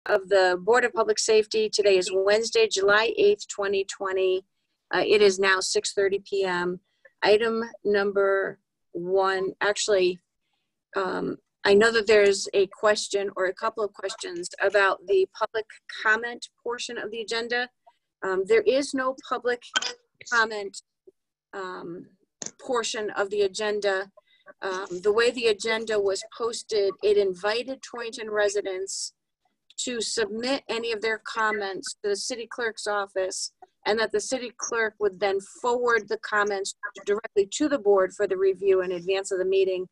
of the Board of Public Safety. Today is Wednesday, July 8th, 2020. It is now 6:30 p.m. Item number one, actually, I know that there's a question or a couple of questions about the public comment portion of the agenda. There is no public comment portion of the agenda. The way the agenda was posted, it invited Torrington residents to submit any of their comments to the city clerk's office, and that the city clerk would then forward the comments directly to the board for the review in advance of the meeting.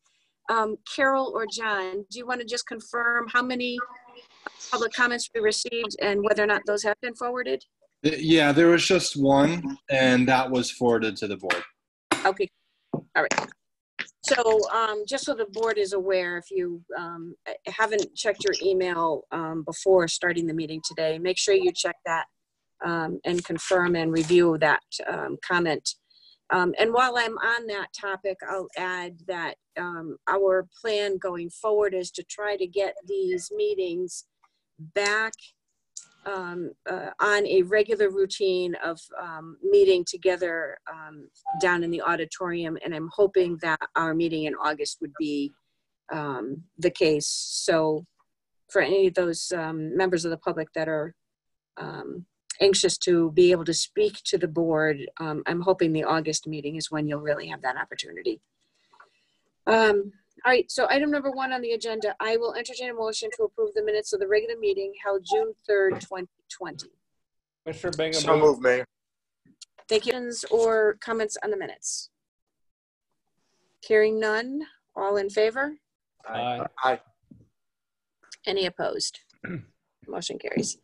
Carol or John, do you want to just confirm how many public comments we received and whether or not those have been forwarded? Yeah, there was just one, and that was forwarded to the board. Okay, all right. So just so the board is aware, if you haven't checked your email before starting the meeting today, make sure you check that and confirm and review that comment. And while I'm on that topic, I'll add that our plan going forward is to try to get these meetings back on a regular routine of meeting together down in the auditorium, and I'm hoping that our meeting in August would be the case. So for any of those members of the public that are anxious to be able to speak to the board, I'm hoping the August meeting is when you'll really have that opportunity. All right, so item number one on the agenda, I will entertain a motion to approve the minutes of the regular meeting held June 3rd, 2020. Commissioner Bingham. So moved, Mayor. Thank you. Or comments on the minutes? Hearing none, all in favor? Aye. Aye. Any opposed? Motion carries.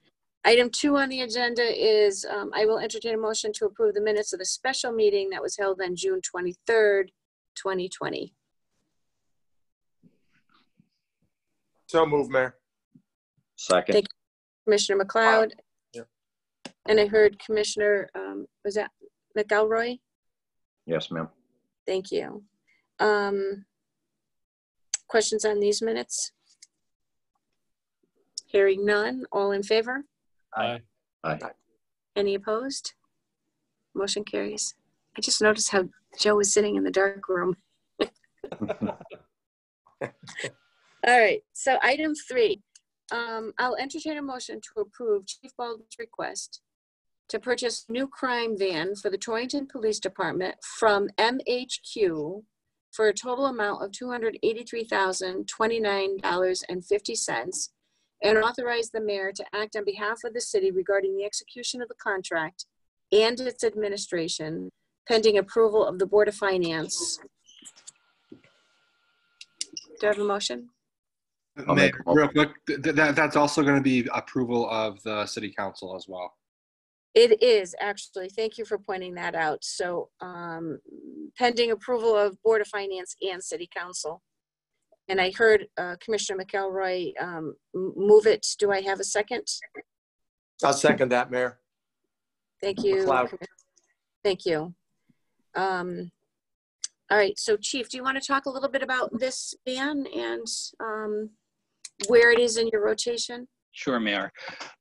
Item two on the agenda is I will entertain a motion to approve the minutes of the special meeting that was held on June 23rd, 2020. So moved, Mayor. Second. Thank you, Commissioner McLeod. Yeah. And I heard Commissioner, was that McElroy? Yes, ma'am. Thank you. Questions on these minutes? Hearing none, all in favor? Aye. Aye. Any opposed? Motion carries. I just noticed how Joe was sitting in the dark room. All right, so item three, I'll entertain a motion to approve Chief Baldwin's request to purchase a new crime van for the Torrington Police Department from MHQ for a total amount of $283,029.50 and authorize the mayor to act on behalf of the city regarding the execution of the contract and its administration pending approval of the Board of Finance. Do I have a motion? Mayor, real quick, that's also going to be approval of the city council as well. It is actually. Thank you for pointing that out. So pending approval of Board of Finance and City Council. And I heard Commissioner McElroy move it. Do I have a second? I'll second that, Mayor. Thank you. McLeod. Thank you. All right, so Chief, do you want to talk a little bit about this van and where it is in your rotation? Sure, Mayor.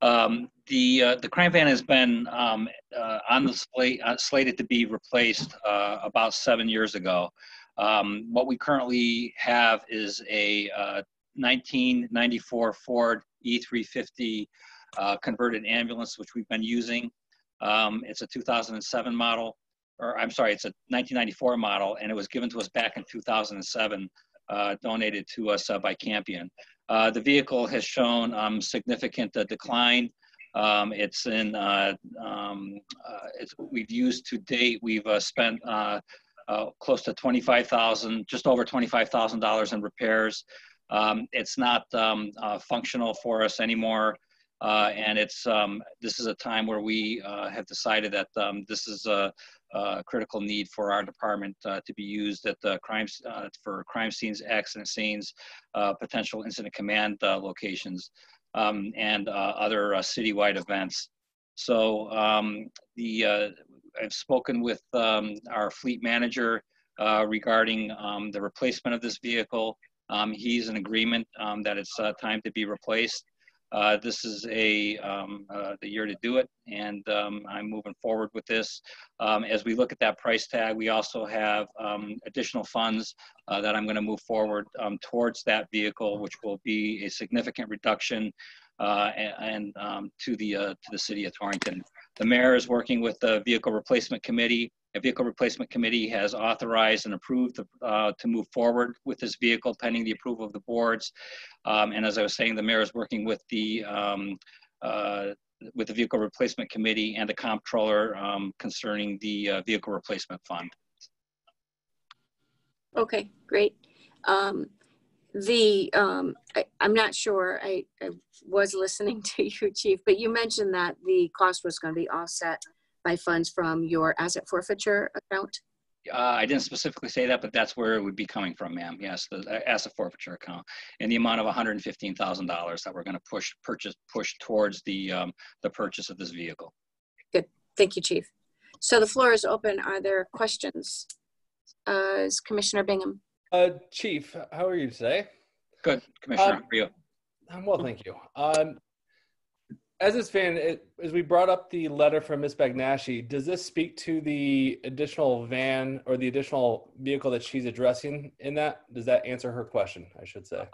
The crime van has been on the slated to be replaced about 7 years ago. What we currently have is a 1994 Ford E350 converted ambulance, which we've been using. It's a 2007 model, or I'm sorry, it's a 1994 model, and it was given to us back in 2007, donated to us by Campion. The vehicle has shown significant decline. We've used to date, we've spent close to $25,000, just over $25,000 in repairs. It's not functional for us anymore. And this is a time where we have decided that this is a critical need for our department to be used at the for crime scenes, accident scenes, potential incident command locations, and other citywide events. So I've spoken with our fleet manager regarding the replacement of this vehicle. He's in agreement that it's time to be replaced. This is the year to do it, and I'm moving forward with this. As we look at that price tag, we also have additional funds that I'm going to move forward towards that vehicle, which will be a significant reduction to the city of Torrington. The mayor is working with the vehicle replacement committee. A vehicle replacement committee has authorized and approved to move forward with this vehicle pending the approval of the boards. And as I was saying, the mayor is working with the vehicle replacement committee and the comptroller concerning the vehicle replacement fund. Okay, great. I'm not sure, I was listening to you, Chief, but you mentioned that the cost was going to be offset by funds from your asset forfeiture account? I didn't specifically say that, but that's where it would be coming from, ma'am. Yes, the asset forfeiture account, in the amount of $115,000 that we're going to push towards the purchase of this vehicle. Good, thank you, Chief. So the floor is open. Are there questions? Is Commissioner Bingham? Chief, how are you today? Good, Commissioner. How are you? I'm well, thank you. As this fan, as we brought up the letter from Ms. Bagnashi, does this speak to the additional van or the additional vehicle that she's addressing in that? Does that answer her question, I should say?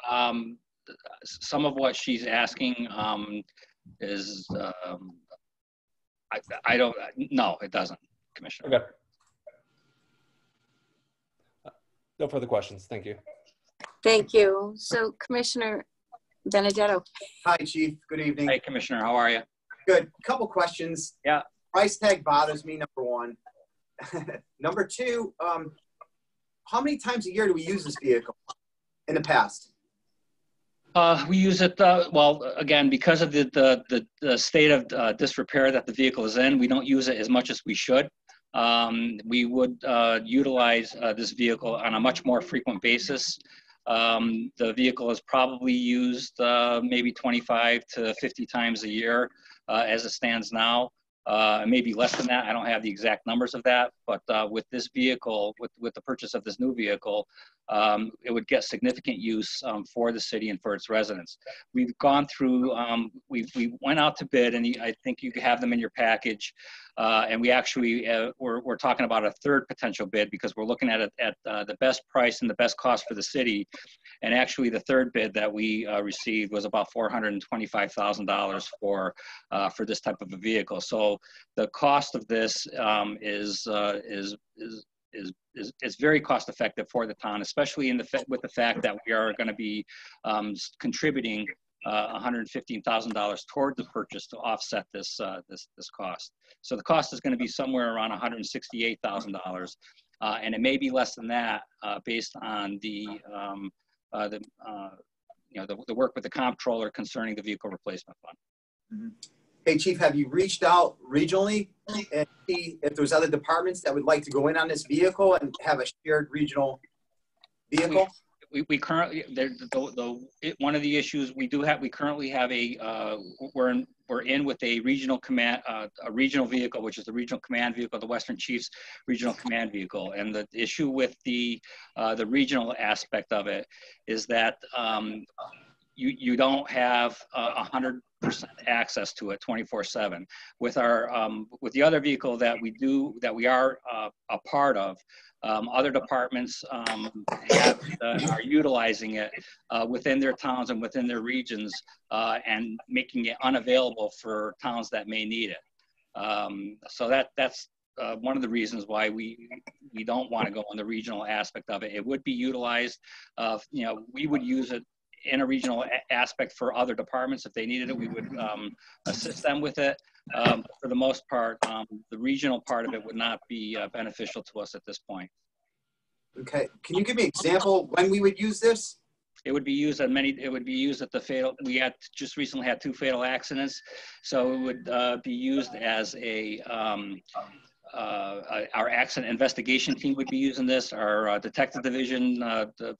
Some of what she's asking is, I don't, no, it doesn't, Commissioner. Okay. No further questions, thank you. Thank you. So Commissioner Benedetto. Hi, Chief. Good evening. Hey, Commissioner. How are you? Good. Couple questions. Yeah. Price tag bothers me, number one. Number two, how many times a year do we use this vehicle in the past? We use it, well, again, because of the state of disrepair that the vehicle is in, we don't use it as much as we should. We would utilize this vehicle on a much more frequent basis. The vehicle is probably used maybe 25 to 50 times a year as it stands now. Maybe less than that. I don't have the exact numbers of that, but with this vehicle, with the purchase of this new vehicle, it would get significant use for the city and for its residents. We've gone through, we went out to bid, and I think you have them in your package. And we actually, we're talking about a third potential bid because we're looking at it at the best price and the best cost for the city. And actually the third bid that we received was about $425,000 for this type of a vehicle. So the cost of this is very cost effective for the town, especially with the fact that we are going to be contributing $115,000 toward the purchase to offset this cost. So the cost is going to be somewhere around $168,000, and it may be less than that based on the work with the comptroller concerning the vehicle replacement fund. Mm-hmm. Hey, Chief, have you reached out regionally and see if there's other departments that would like to go in on this vehicle and have a shared regional vehicle? We currently, one of the issues we currently have we're in with a regional command, a regional vehicle, which is the regional command vehicle, the Western Chiefs regional command vehicle. And the issue with the regional aspect of it is that you don't have 100% access to it 24/7. With the other vehicle that we are a part of, other departments are utilizing it within their towns and within their regions and making it unavailable for towns that may need it. So that's one of the reasons why we don't want to go on the regional aspect of it. It would be utilized, we would use it in a regional aspect for other departments. If they needed it, we would assist them with it. For the most part, the regional part of it would not be beneficial to us at this point. Okay, can you give me an example when we would use this? It would be used at the fatal, we had just recently had 2 fatal accidents. So it would be used as our accident investigation team would be using this. Our detective division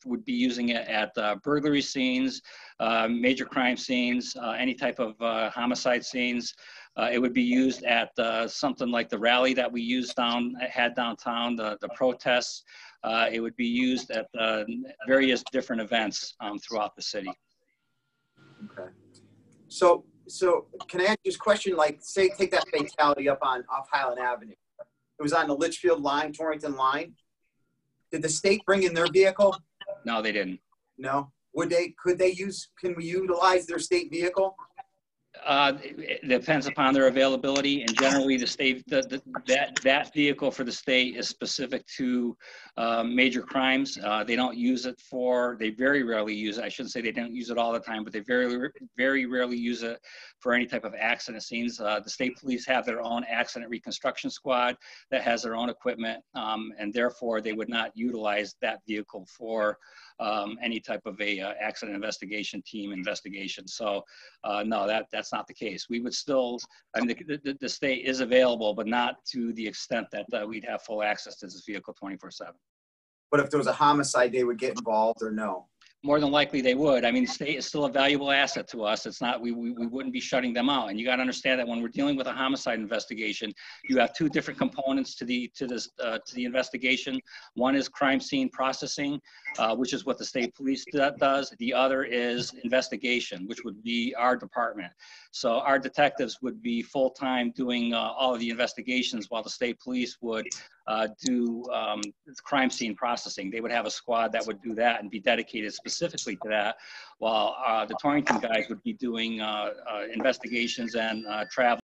would be using it at burglary scenes, major crime scenes, any type of homicide scenes. It would be used at something like the rally that we had downtown, the protests. It would be used at various different events throughout the city. Okay. So can I ask you this question? Like, say, take that fatality off Highland Avenue. It was on the Litchfield line, Torrington line. Did the state bring in their vehicle? No, they didn't. No. Can we utilize their state vehicle? It depends upon their availability, and generally the state, that vehicle for the state is specific to major crimes. They don't use it they very rarely use it. I shouldn't say they don't use it all the time, but they very rarely use it for any type of accident scenes. The state police have their own accident reconstruction squad that has their own equipment, and therefore they would not utilize that vehicle for any type of a accident investigation team investigation. So no, that's not the case. We would still, I mean, the state is available, but not to the extent that we'd have full access to this vehicle 24/7. But if there was a homicide, they would get involved, or no? More than likely they would. I mean, the state is still a valuable asset to us. It's not, we wouldn't be shutting them out. And you got to understand that when we're dealing with a homicide investigation, you have two different components to the investigation. One is crime scene processing, which is what the state police does. The other is investigation, which would be our department. So our detectives would be full-time doing all of the investigations, while the state police would do crime scene processing. They would have a squad that would do that and be dedicated specifically to that, while the Torrington guys would be doing investigations and travel